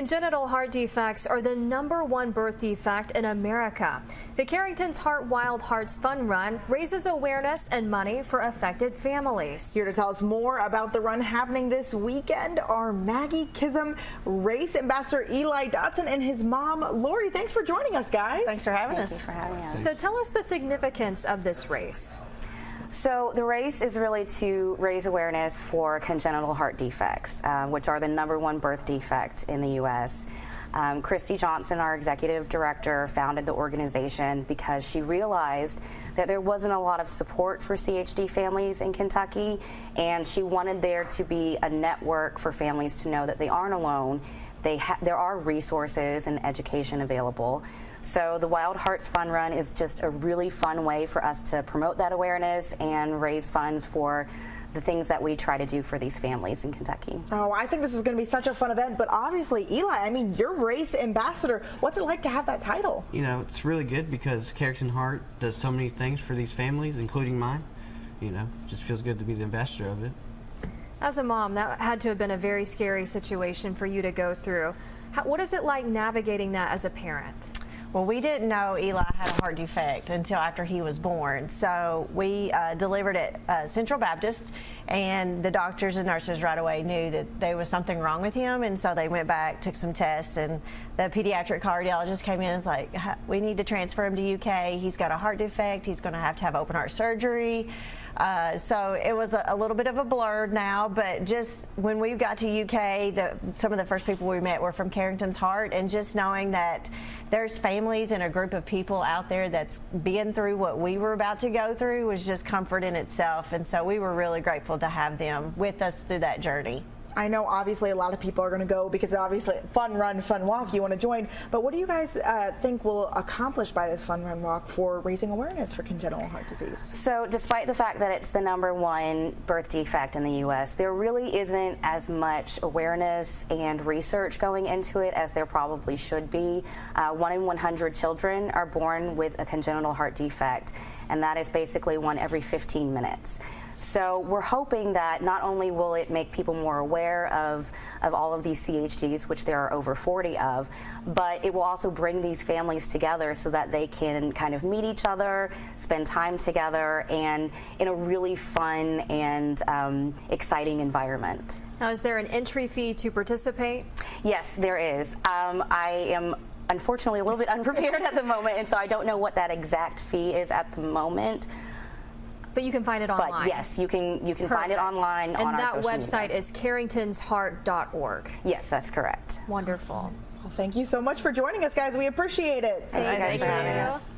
Congenital heart defects are the #1 birth defect in America. The Kerrington's Heart Wild Hearts Fun Run raises awareness and money for affected families. Here to tell us more about the run happening this weekend are Maggie Chism, race ambassador Eli Dotson, and his mom, Lori. Thanks for joining us, guys. Thanks for having us. Thank you for having us. So tell us the significance of this race. So the race is really to raise awareness for congenital heart defects, which are the #1 birth defect in the U.S. Christy Johnson, our executive director, founded the organization because she realized that there wasn't a lot of support for CHD families in Kentucky, and she wanted there to be a network for families to know that they aren't alone. There are resources and education available. So the Wild Hearts Fun Run is just a really fun way for us to promote that awareness and raise funds for the things that we try to do for these families in Kentucky. Oh, I think this is going to be such a fun event, but obviously, Eli, I mean, you're race ambassador. What's it like to have that title? You know, it's really good because Kerrington Heart does so many things for these families, including mine. You know, it just feels good to be the ambassador of it. As a mom, that had to have been a very scary situation for you to go through. What is it like navigating that as a parent? Well, we didn't know Eli had a heart defect until after he was born. So we delivered at Central Baptist, and the doctors and nurses right away knew that there was something wrong with him, and so they went back, took some tests, and the pediatric cardiologist came in and was like, we need to transfer him to UK. He's got a heart defect. He's going to have open heart surgery. So it was a little bit of a blur now, but just when we got to UK, some of the first people we met were from Kerrington's Heart, and just knowing that there's families and a group of people out there that's been through what we were about to go through was just comfort in itself, and so we were really grateful to have them with us through that journey. I know obviously a lot of people are going to go because obviously fun run, fun walk, you want to join, but what do you guys think will accomplish by this fun run walk for raising awareness for congenital heart disease? So despite the fact that it's the #1 birth defect in the U.S., there really isn't as much awareness and research going into it as there probably should be. 1 in 100 children are born with a congenital heart defect, and that is basically 1 every 15 minutes. So we're hoping that not only will it make people more aware of all of these CHDs, which there are over 40 of, but it will also bring these families together so that they can kind of meet each other, spend time together, and in a really fun and exciting environment. Now, is there an entry fee to participate? Yes, there is. I am unfortunately a little bit unprepared at the moment, and so I don't know what that exact fee is at the moment. But you can find it online. But yes, you can find it online on our social media. And that website is kerringtonsheart.org. Yes, that's correct. Wonderful. Well, thank you so much for joining us, guys. We appreciate it. Thank you guys for having us.